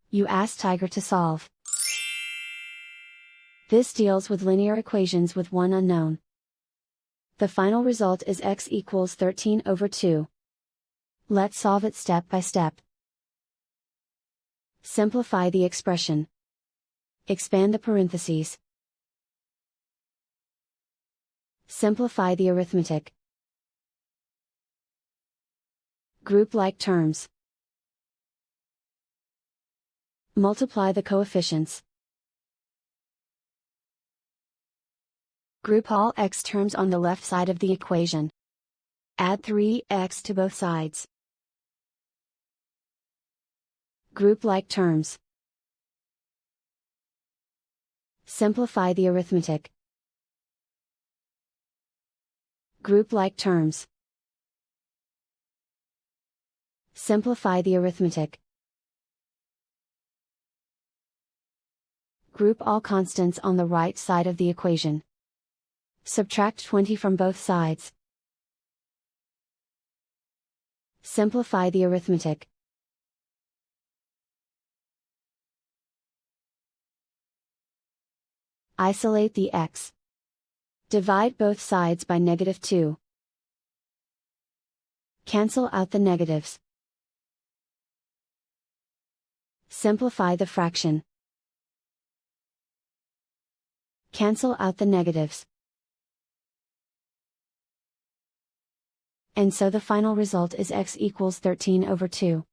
You ask Tiger to solve. This deals with linear equations with one unknown. The final result is x equals 13/2. Let's solve it step by step. Simplify the expression. Expand the parentheses. Simplify the arithmetic. Group like terms. Multiply the coefficients. Group all x terms on the left side of the equation. Add 3x to both sides. Group like terms. Simplify the arithmetic. Group like terms. Simplify the arithmetic. Group all constants on the right side of the equation. Subtract 20 from both sides. Simplify the arithmetic. Isolate the x. Divide both sides by -2. Cancel out the negatives. Simplify the fraction. Cancel out the negatives. And so the final result is x equals 13/2.